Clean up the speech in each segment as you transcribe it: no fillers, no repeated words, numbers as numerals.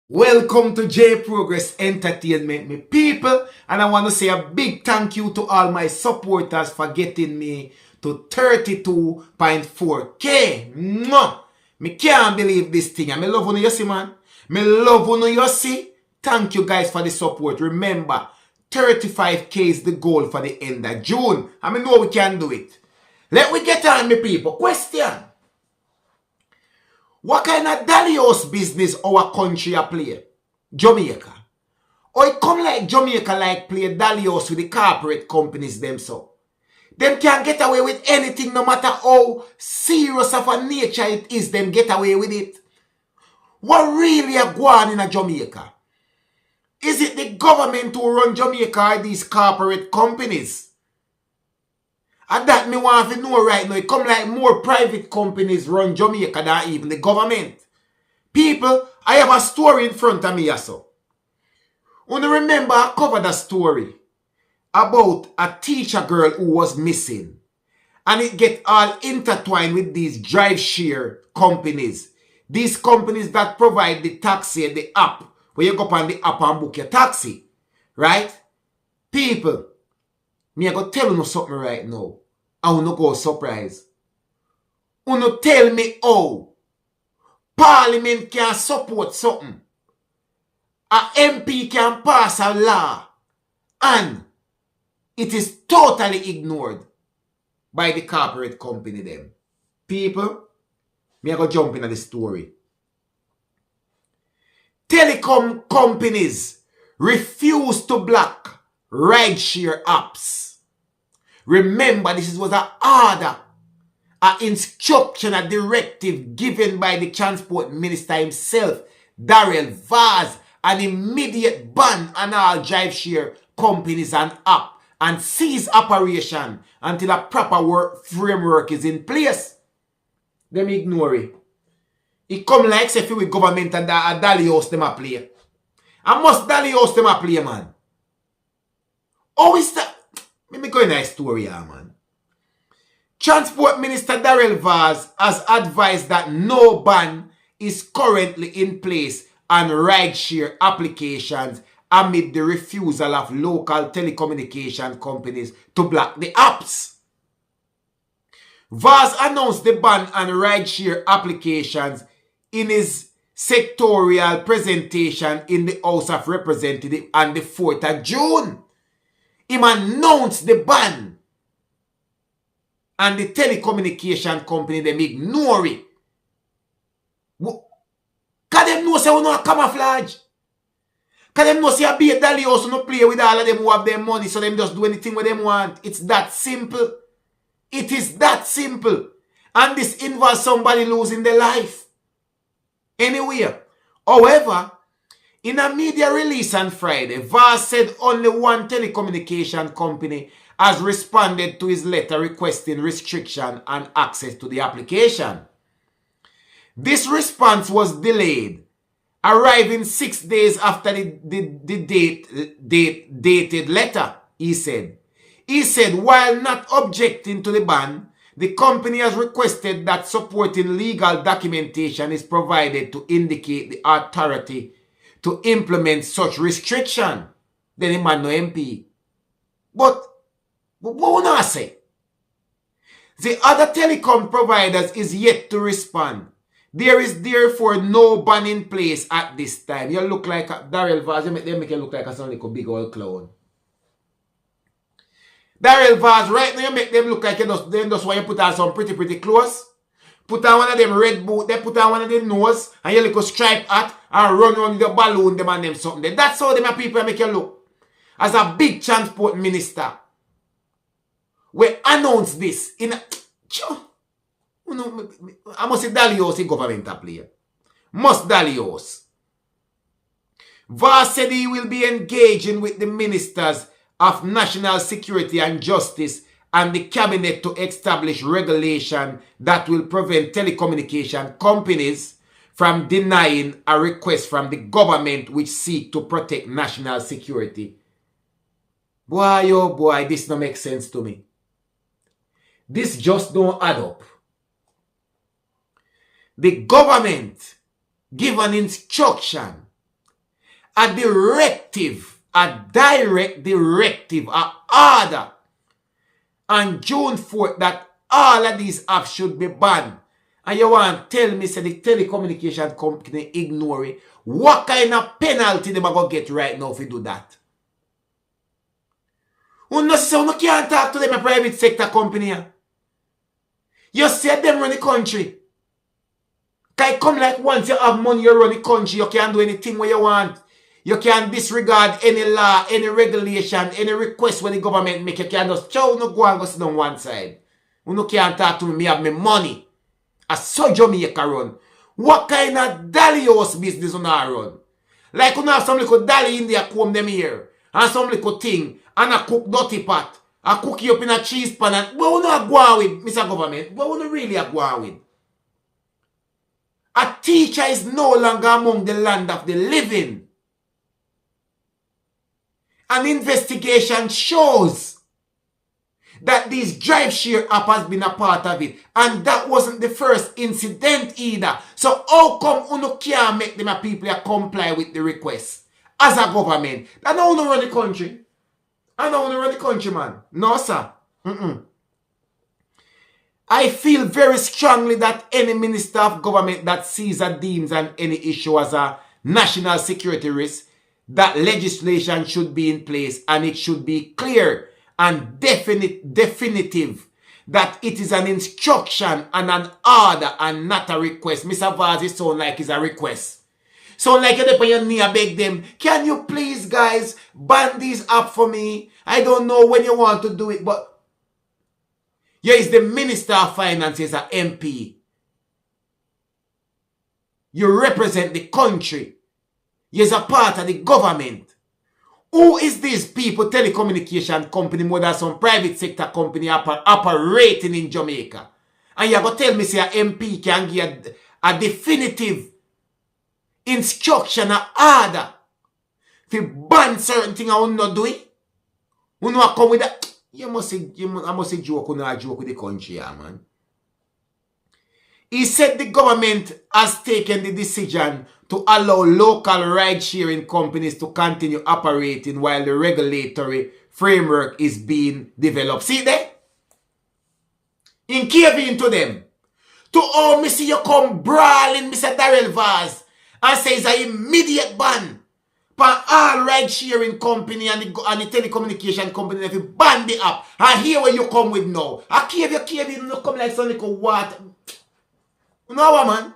Welcome to J Progress Entertainment, me people, and I want to say a big thank you to all my supporters for getting me to 32.4k. Mwah! Me can't believe this thing. And me love you, see, man. Me love you, see. Thank you guys for the support. Remember, 35k is the goal for the end of June. And me know we can do it. Let we get on, me people. Question. What kind of Dalios business our country a play? Jamaica. Or it come like Jamaica like play Dalios with the corporate companies them so. Them can get away with anything no matter how serious of a nature it is, them get away with it. What really are going in a Jamaica? Is it the government who run Jamaica or these corporate companies? And that me want to know right now. It come like more private companies run Jamaica than even the government. People, I have a story in front of me also. You remember I covered a story about a teacher girl who was missing. And it get all intertwined with these drive share companies. These companies that provide the taxi, the app. Where you go up on the app and book your taxi. Right? People, me I go tell you something right now. I will not go surprise. You no tell me how Parliament can support something. A MP can pass a law. And it is totally ignored by the corporate company them. People, me I go jump into the story. Telecom companies refuse to block rideshare apps. Remember, this was an order, an instruction, a directive given by the Transport Minister himself, Darrell Vaz, an immediate ban on all drive share companies and app and cease operation until a proper work framework is in place. Them ignore it. It come like say with government and a Dalios them a play. And must Dalios them a play, man. How is that? Let me go in a story here, man. Transport Minister Darrell Vaz has advised that no ban is currently in place on rideshare applications amid the refusal of local telecommunication companies to block the apps. Vaz announced the ban on rideshare applications in his sectorial presentation in the House of Representatives on the 4th of June. He announced the ban. And the telecommunication company, them ignore it. Can them know say we no camouflage? Can them know say a be a Dalios no play with all of them who have their money so them just do anything what them want? It's that simple. It is that simple. And this involves somebody losing their life. Anyway, however, in a media release on Friday, Vaz said only one telecommunication company has responded to his letter requesting restriction on access to the application. This response was delayed, arriving 6 days after the dated letter, he said. He said while not objecting to the ban, the company has requested that supporting legal documentation is provided to indicate the authority to implement such restriction. Then the man no MP. But what I say? The other telecom providers is yet to respond. There is therefore no ban in place at this time. You look like a Darrell Vaz. They make you look like a like a big old clown. Darrell Vaz, right now you make them look like you just want to put on some pretty clothes. Put on one of them red boot, they put on one of them nose, and you little stripe hat, and run around the balloon, them and them something. That's how them people make you look. As a big transport minister, we announce this in a... I must say Dalios in government player. Must Dalios. Vaz said he will be engaging with the ministers of National Security and Justice and the cabinet to establish regulation that will prevent telecommunication companies from denying a request from the government which seek to protect national security. Boy, oh boy, this don't make sense to me. This just don't add up. The government give an instruction a directive, a direct directive, a order on June 4th that all of these apps should be banned. And you want to tell me, say the telecommunication company ignore it. What kind of penalty them are going to get right now if you do that? You can't talk to them a private sector company. You said them run the country. Can it come like once you have money, you run the country, you can't do anything what you want. You can't disregard any law, any regulation, any request when the government make. You can't just no go and go sit on one side. You can't talk to me have me money. I saw Jamaica run. What kind of dolly house business you run? Like you have some little dolly in there come them here. And some little thing. And I cook dirty pot. I cook you up in a cheese pan. And what you not go on with, Mr. Government? What you really go on with? A teacher is no longer among the land of the living. An investigation shows that this drive share app has been a part of it. And that wasn't the first incident either. So how come you can't make them a people comply with the request? As a government. That don't want to run the country. I don't want to run the country, man. No, sir. I feel very strongly that any minister of government that sees or deems on any issue as a national security risk, that legislation should be in place and it should be clear and definitive that it is an instruction and an order and not a request. Mr. Vazi sound like it's a request. Sound like you're on your knee, I beg them. Can you please, guys, ban these up for me? I don't know when you want to do it, but here is the Minister of Finance, is an MP. You represent the country. You're a part of the government. Who is these people, telecommunication company, more than some private sector company operating in Jamaica? And you're going to tell me, say, an MP can give a definitive instruction or order to ban certain things I will not do it? You know, come with that. I must say joke, not joke with the country, man. He said the government has taken the decision to allow local ride-sharing companies to continue operating while the regulatory framework is being developed. See there? In caving to them. To all me see you come brawling, Mr. Darrell Vaz, and says an immediate ban for all ride-sharing company and the telecommunication company if you ban the app. And here where you come with now. I cave you come like some little water. You know what, man?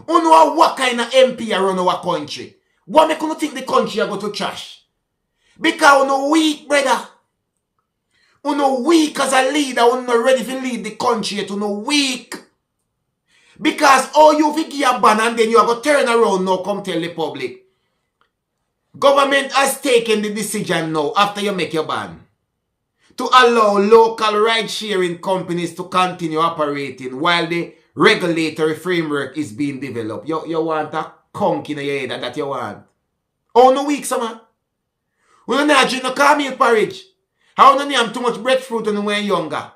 You know what kind of MP around our country? What make you think the country are going to trash? Because you know weak, brother. You know weak as a leader. You know ready to lead the country. You know weak. Because all you think you a ban and then you are going to turn around now come tell the public. Government has taken the decision now after you make your ban to allow local ride-sharing companies to continue operating while the regulatory framework is being developed. You want a conk in your head that you want. Oh, no weak, summer. We don't drink no caramel porridge. How don't you have too much breadfruit when you're younger?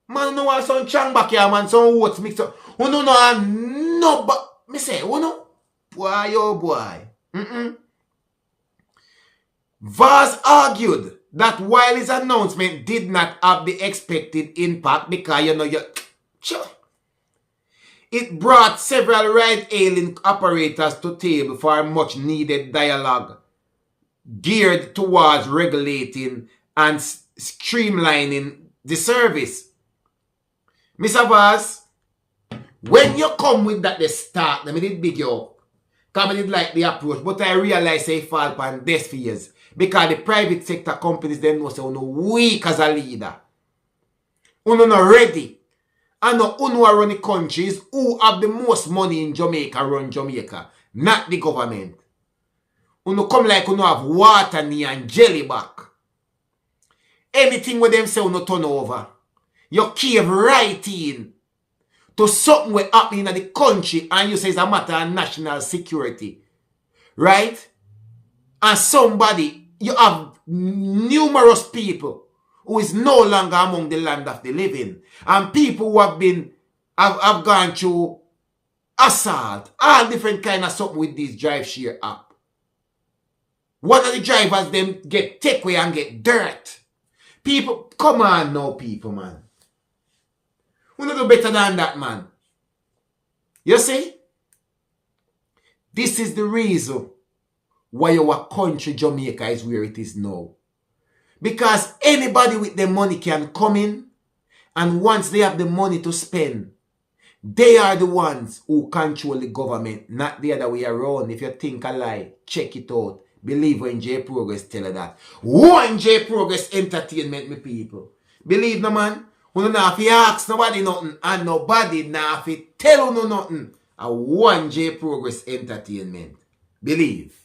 Man, no want some chang back here, man, some oats mixed up. You don't know no, but me say, you know, boy, oh boy. Vaz argued that while his announcement did not have the expected impact because, you know, it brought several ride-hailing operators to table for a much-needed dialogue geared towards regulating and streamlining the service. Mr. Vaz, when you come with that, the start, I mean, it big you up. Because I did like the approach, but I realize they fall upon this for years. Because the private sector companies, they know say you're weak as a leader. You're not ready. And who run the countries who have the most money in Jamaica run Jamaica. Not the government. You come like you have water near and jelly back. Anything with them say you turn over. You cave right in to something what happening in the country and you say it's a matter of national security. Right? And somebody, you have numerous people who is no longer among the land of the living. And people who have gone through assault, all different kind of something with this drive share app. One of the drivers them get takeaway and get dirt. People, come on now, people, man. We don't do better than that, man. You see? This is the reason why our country, Jamaica, is where it is now. Because anybody with the money can come in, and once they have the money to spend, they are the ones who control the government, not the other way around. If you think a lie, check it out. Believe when J Progress tell you that. One J Progress Entertainment, me people. Believe no man. We don't have to ask nobody nothing, and nobody now have to tell you nothing. A one J Progress Entertainment. Believe.